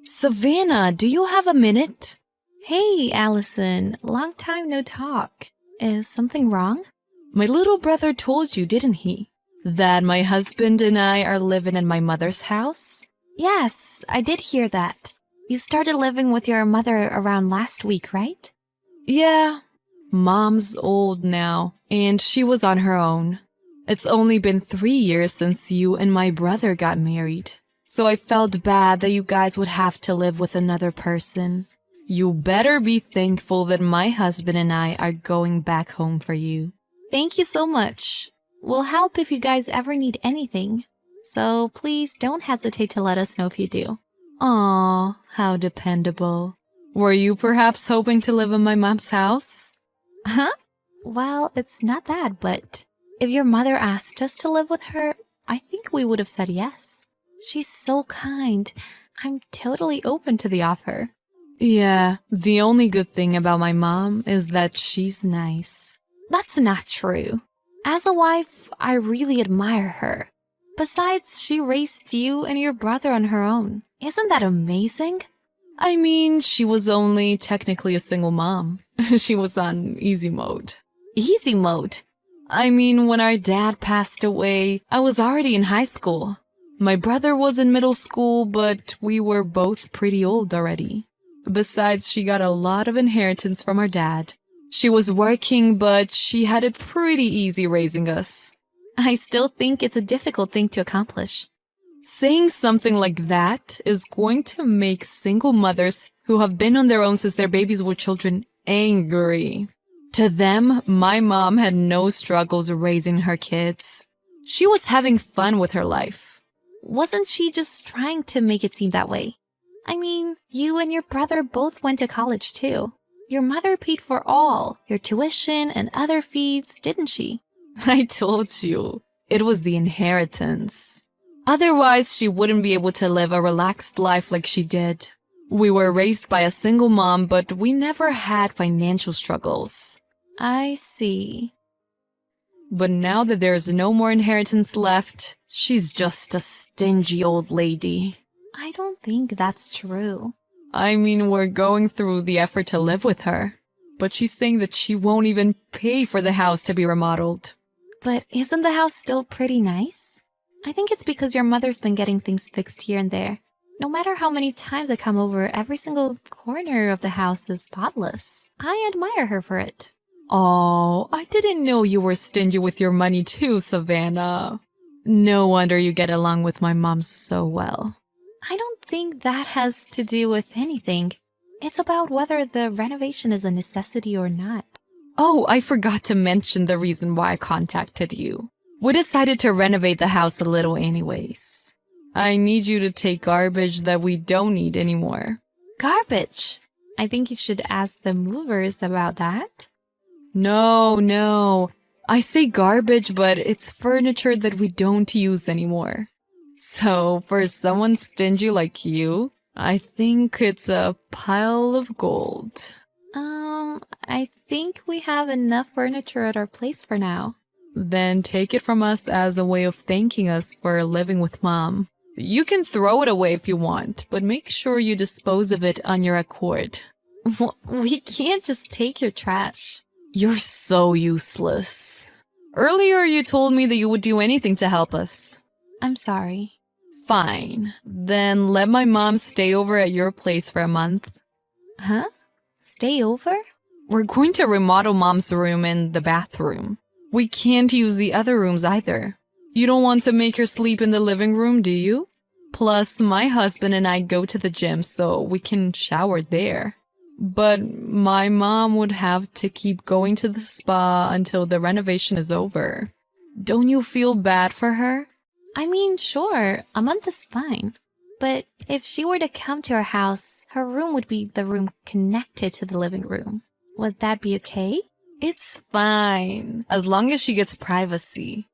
Savannah, do you have a minute? Hey, Allison. Long time no talk. Is something wrong? My little brother told you, didn't he? That my husband and I are living in my mother's house? Yes, I did hear that. You started living with your mother around last week, right? Yeah. Mom's old now, and she was on her own. It's only been 3 years since you and my brother got married, so I felt bad that you guys would have to live with another person. You better be thankful that my husband and I are going back home for you. Thank you so much. We'll help if you guys ever need anything. So please don't hesitate to let us know if you do. Aw, how dependable. Were you perhaps hoping to live in my mom's house? Huh? Well, it's not that, but if your mother asked us to live with her, I think we would have said yes. She's so kind. I'm totally open to the offer. Yeah, the only good thing about my mom is that she's nice. That's not true. As a wife, I really admire her. Besides, she raised you and your brother on her own. Isn't that amazing? I mean, she was only technically a single mom. She was on easy mode. Easy mode? I mean, when our dad passed away, I was already in high school. My brother was in middle school, but we were both pretty old already. Besides, she got a lot of inheritance from our dad. She was working, but she had it pretty easy raising us. I still think it's a difficult thing to accomplish. Saying something like that is going to make single mothers who have been on their own since their babies were children angry. To them, my mom had no struggles raising her kids. She was having fun with her life. Wasn't she just trying to make it seem that way? I mean, you and your brother both went to college too. Your mother paid for all, your tuition and other fees, didn't she? I told you, it was the inheritance. Otherwise, she wouldn't be able to live a relaxed life like she did. We were raised by a single mom, but we never had financial struggles. I see. But now that there's no more inheritance left, she's just a stingy old lady. I don't think that's true. I mean, we're going through the effort to live with her, but she's saying that she won't even pay for the house to be remodeled. But isn't the house still pretty nice? I think it's because your mother's been getting things fixed here and there. No matter how many times I come over, every single corner of the house is spotless. I admire her for it. Oh, I didn't know you were stingy with your money too, Savannah. No wonder you get along with my mom so well. I don't think that has to do with anything. It's about whether the renovation is a necessity or not. Oh, I forgot to mention the reason why I contacted you. We decided to renovate the house a little anyways. I need you to take garbage that we don't need anymore. Garbage? I think you should ask the movers about that. No. I say garbage, but it's furniture that we don't use anymore. So, for someone stingy like you, I think it's a pile of gold. I think we have enough furniture at our place for now. Then take it from us as a way of thanking us for living with Mom. You can throw it away if you want, but make sure you dispose of it on your accord. We can't just take your trash. You're so useless. Earlier you told me that you would do anything to help us. I'm sorry. Fine. Then let my mom stay over at your place for a month. Huh? Stay over? We're going to remodel Mom's room and the bathroom. We can't use the other rooms either. You don't want to make her sleep in the living room, do you? Plus, my husband and I go to the gym, so we can shower there. But my mom would have to keep going to the spa until the renovation is over. Don't you feel bad for her? I mean, sure, a month is fine. But if she were to come to our house, her room would be the room connected to the living room. Would that be okay? It's fine, as long as she gets privacy.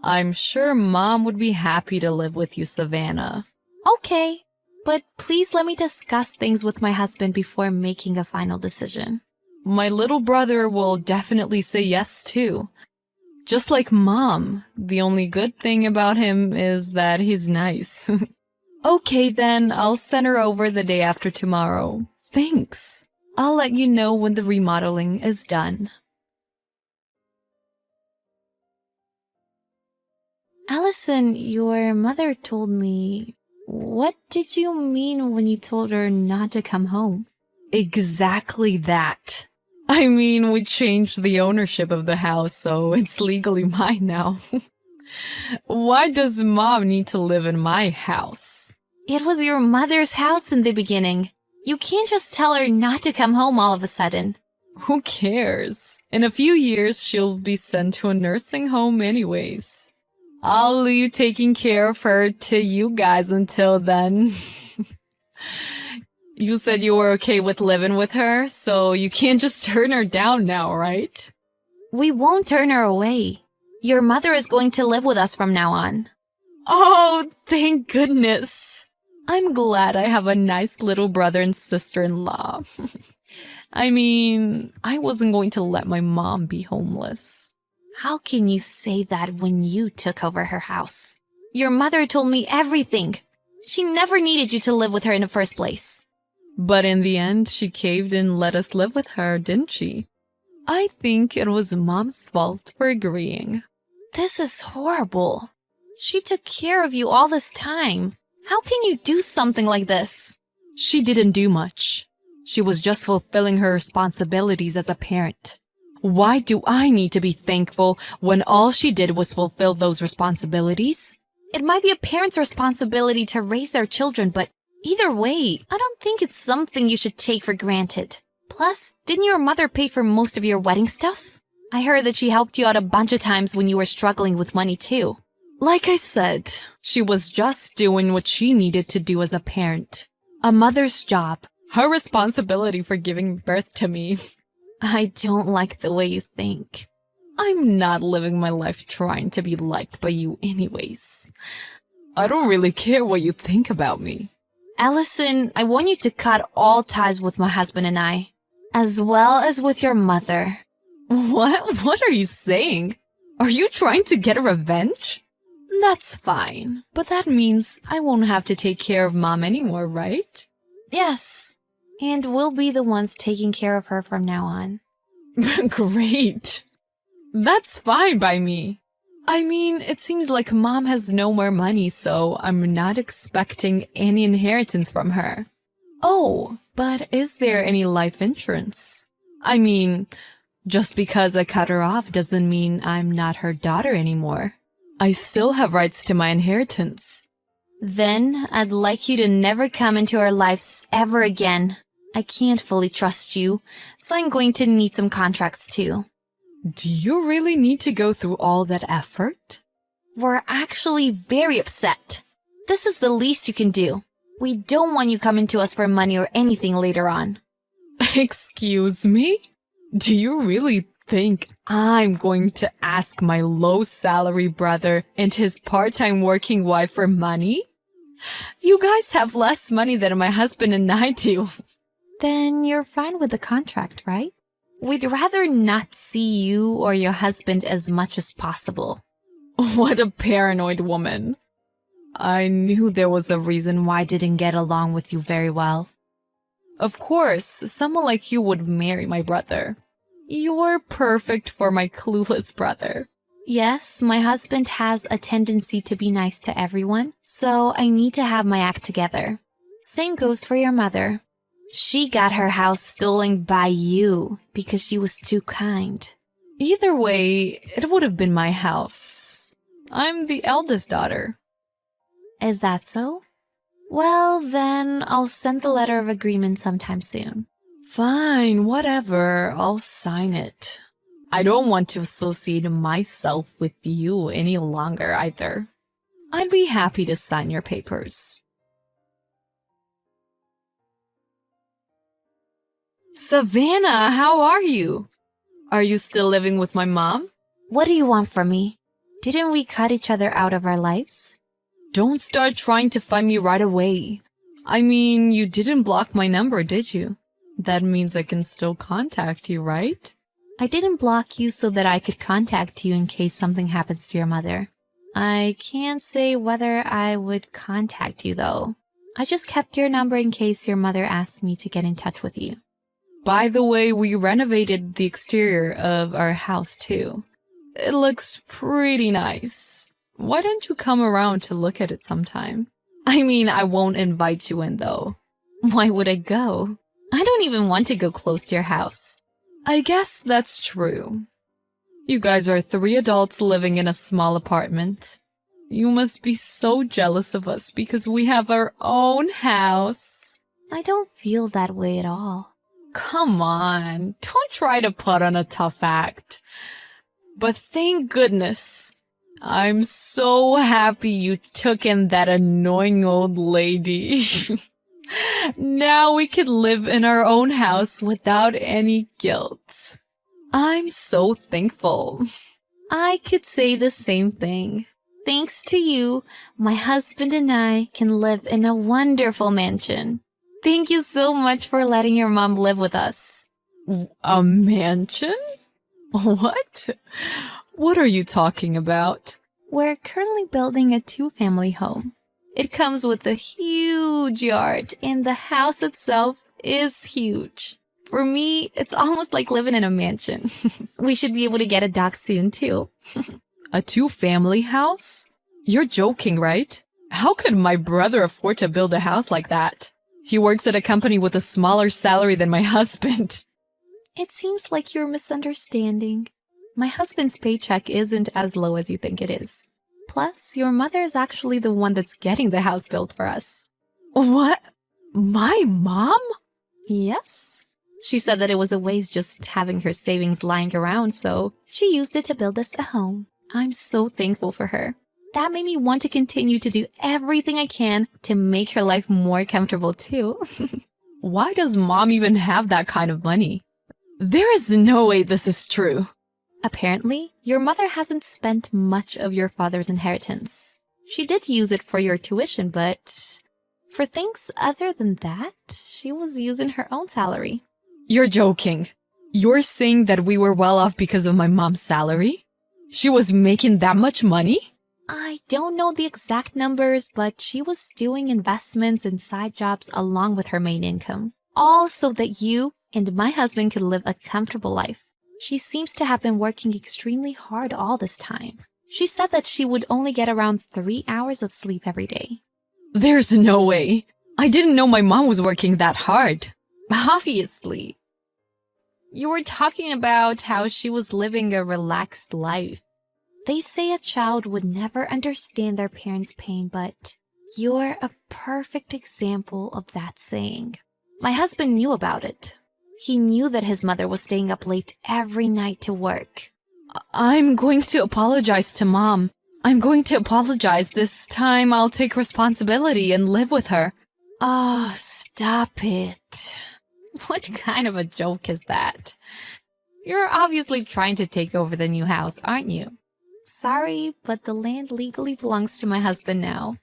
I'm sure Mom would be happy to live with you, Savannah. Okay, but please let me discuss things with my husband before making a final decision. My little brother will definitely say yes, too. Just like Mom, the only good thing about him is that he's nice. Okay then, I'll send her over the day after tomorrow. Thanks. I'll let you know when the remodeling is done. Allison, your mother told me. What did you mean when you told her not to come home? Exactly that. I mean, we changed the ownership of the house, so it's legally mine now. Why does Mom need to live in my house? It was your mother's house in the beginning. You can't just tell her not to come home all of a sudden. Who cares? In a few years, she'll be sent to a nursing home anyways. I'll leave taking care of her to you guys until then. You said you were okay with living with her, so you can't just turn her down now, right? We won't turn her away. Your mother is going to live with us from now on. Oh, thank goodness. I'm glad I have a nice little brother and sister-in-law. I mean, I wasn't going to let my mom be homeless. How can you say that when you took over her house? Your mother told me everything. She never needed you to live with her in the first place. But in the end, she caved and let us live with her, didn't she? I think it was Mom's fault for agreeing. This is horrible. She took care of you all this time. How can you do something like this? She didn't do much. She was just fulfilling her responsibilities as a parent. Why do I need to be thankful when all she did was fulfill those responsibilities? It might be a parent's responsibility to raise their children, but either way, I don't think it's something you should take for granted. Plus, didn't your mother pay for most of your wedding stuff? I heard that she helped you out a bunch of times when you were struggling with money too. Like I said, she was just doing what she needed to do as a parent. A mother's job. Her responsibility for giving birth to me. I don't like the way you think. I'm not living my life trying to be liked by you anyways. I don't really care what you think about me. Allison, I want you to cut all ties with my husband and I, as well as with your mother. What? What are you saying? Are you trying to get revenge? That's fine, but that means I won't have to take care of Mom anymore, right? Yes, and we'll be the ones taking care of her from now on. Great. That's fine by me. I mean, it seems like Mom has no more money, so I'm not expecting any inheritance from her. Oh, but is there any life insurance? I mean, just because I cut her off doesn't mean I'm not her daughter anymore. I still have rights to my inheritance. Then I'd like you to never come into our lives ever again. I can't fully trust you, so I'm going to need some contracts too. Do you really need to go through all that effort? We're actually very upset. This is the least you can do. We don't want you coming to us for money or anything later on. Excuse me? Do you really think I'm going to ask my low-salary brother and his part-time working wife for money? You guys have less money than my husband and I do. Then you're fine with the contract, right? We'd rather not see you or your husband as much as possible. What a paranoid woman. I knew there was a reason why I didn't get along with you very well. Of course, someone like you would marry my brother. You're perfect for my clueless brother. Yes, my husband has a tendency to be nice to everyone, so I need to have my act together. Same goes for your mother. She got her house stolen by you because she was too kind. Either way, it would have been my house. I'm the eldest daughter. Is that so? Well, then I'll send the letter of agreement sometime soon. Fine, whatever. I'll sign it. I don't want to associate myself with you any longer either. I'd be happy to sign your papers. Savannah, how are you? Are you still living with my mom? What do you want from me? Didn't we cut each other out of our lives? Don't start trying to find me right away. I mean, you didn't block my number, did you? That means I can still contact you, right? I didn't block you so that I could contact you in case something happens to your mother. I can't say whether I would contact you though. I just kept your number in case your mother asked me to get in touch with you. By the way, we renovated the exterior of our house too. It looks pretty nice. Why don't you come around to look at it sometime? I mean, I won't invite you in though. Why would I go? I don't even want to go close to your house. I guess that's true. You guys are 3 adults living in a small apartment. You must be so jealous of us because we have our own house. I don't feel that way at all. Come on, don't try to put on a tough act. But thank goodness, I'm so happy you took in that annoying old lady. Now we can live in our own house without any guilt. I'm so thankful. I could say the same thing. Thanks to you, my husband and I can live in a wonderful mansion. Thank you so much for letting your mom live with us. A mansion? What? What are you talking about? We're currently building a 2-family home. It comes with a huge yard, and the house itself is huge. For me, it's almost like living in a mansion. We should be able to get a dog soon, too. A 2-family house? You're joking, right? How could my brother afford to build a house like that? He works at a company with a smaller salary than my husband. It seems like you're misunderstanding. My husband's paycheck isn't as low as you think it is. Plus, your mother is actually the one that's getting the house built for us. What? My mom? Yes. She said that it was a waste just having her savings lying around, so she used it to build us a home. I'm so thankful for her. That made me want to continue to do everything I can to make her life more comfortable too. Why does mom even have that kind of money? There is no way this is true. Apparently, your mother hasn't spent much of your father's inheritance. She did use it for your tuition, but for things other than that, she was using her own salary. You're joking. You're saying that we were well off because of my mom's salary? She was making that much money? I don't know the exact numbers, but she was doing investments and side jobs along with her main income. All so that you and my husband could live a comfortable life. She seems to have been working extremely hard all this time. She said that she would only get around 3 hours of sleep every day. There's no way. I didn't know my mom was working that hard. Obviously. You were talking about how she was living a relaxed life. They say a child would never understand their parents' pain, but you're a perfect example of that saying. My husband knew about it. He knew that his mother was staying up late every night to work. I'm going to apologize to mom. I'm going to apologize. This time I'll take responsibility and live with her. Oh, stop it. What kind of a joke is that? You're obviously trying to take over the new house, aren't you? Sorry, but the land legally belongs to my husband now.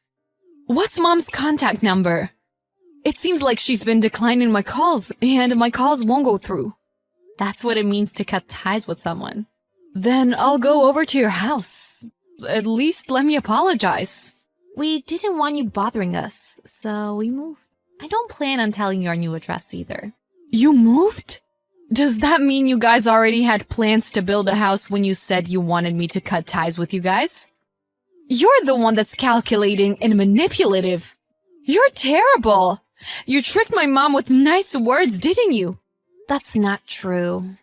What's mom's contact number? It seems like she's been declining my calls, and my calls won't go through. That's what it means to cut ties with someone. Then I'll go over to your house. At least let me apologize. We didn't want you bothering us, so we moved. I don't plan on telling you our new address either. You moved? Does that mean you guys already had plans to build a house when you said you wanted me to cut ties with you guys? You're the one that's calculating and manipulative. You're terrible. You tricked my mom with nice words, didn't you? That's not true.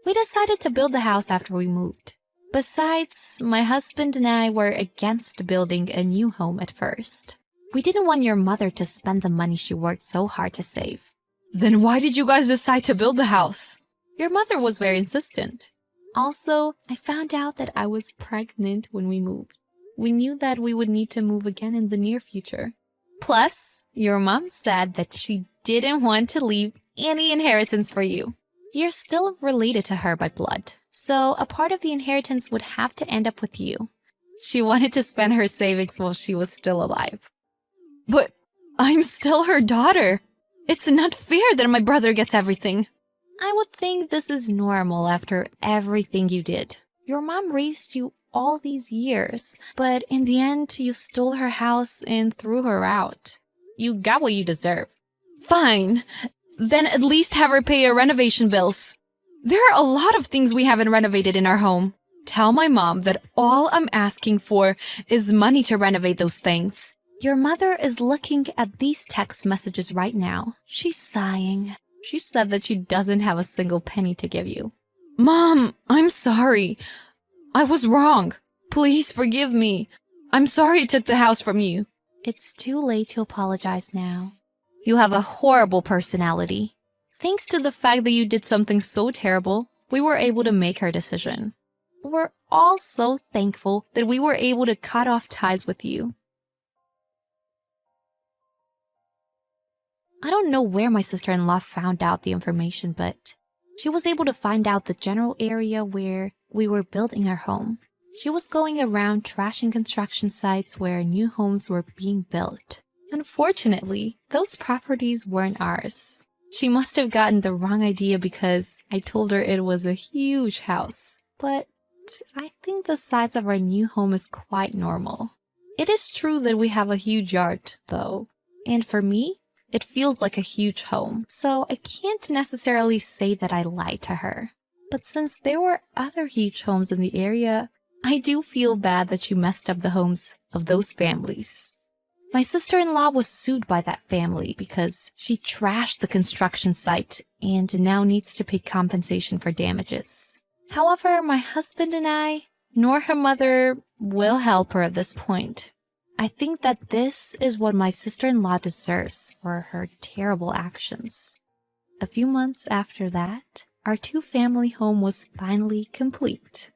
We decided to build the house after we moved. Besides, my husband and I were against building a new home at first. We didn't want your mother to spend the money she worked so hard to save. Then why did you guys decide to build the house? Your mother was very insistent. Also, I found out that I was pregnant when we moved. We knew that we would need to move again in the near future. Plus, your mom said that she didn't want to leave any inheritance for you. You're still related to her by blood, so a part of the inheritance would have to end up with you. She wanted to spend her savings while she was still alive. But I'm still her daughter. It's not fair that my brother gets everything. I would think this is normal after everything you did. Your mom raised you all these years, but in the end, you stole her house and threw her out. You got what you deserve. Fine. Then at least have her pay her renovation bills. There are a lot of things we haven't renovated in our home. Tell my mom that all I'm asking for is money to renovate those things. Your mother is looking at these text messages right now. She's sighing. She said that she doesn't have a single penny to give you. Mom, I'm sorry. I was wrong. Please forgive me. I'm sorry I took the house from you. It's too late to apologize now. You have a horrible personality. Thanks to the fact that you did something so terrible, we were able to make our decision. We're all so thankful that we were able to cut off ties with you. I don't know where my sister-in-law found out the information, but she was able to find out the general area where we were building our home. She was going around trashing construction sites where new homes were being built. Unfortunately, those properties weren't ours. She must have gotten the wrong idea because I told her it was a huge house. But I think the size of our new home is quite normal. It is true that we have a huge yard, though. And for me, it feels like a huge home, so I can't necessarily say that I lied to her. But since there were other huge homes in the area, I do feel bad that she messed up the homes of those families. My sister-in-law was sued by that family because she trashed the construction site and now needs to pay compensation for damages. However, my husband and I, nor her mother, will help her at this point. I think that this is what my sister-in-law deserves for her terrible actions. A few months after that, our two-family home was finally complete.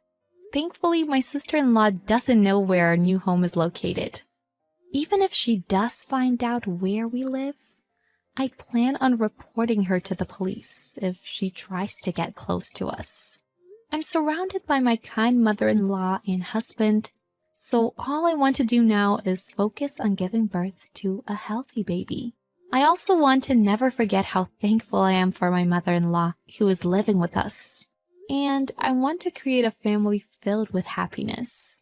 Thankfully, my sister-in-law doesn't know where our new home is located. Even if she does find out where we live, I plan on reporting her to the police if she tries to get close to us. I'm surrounded by my kind mother-in-law and husband, so all I want to do now is focus on giving birth to a healthy baby. I also want to never forget how thankful I am for my mother-in-law who is living with us. And I want to create a family filled with happiness.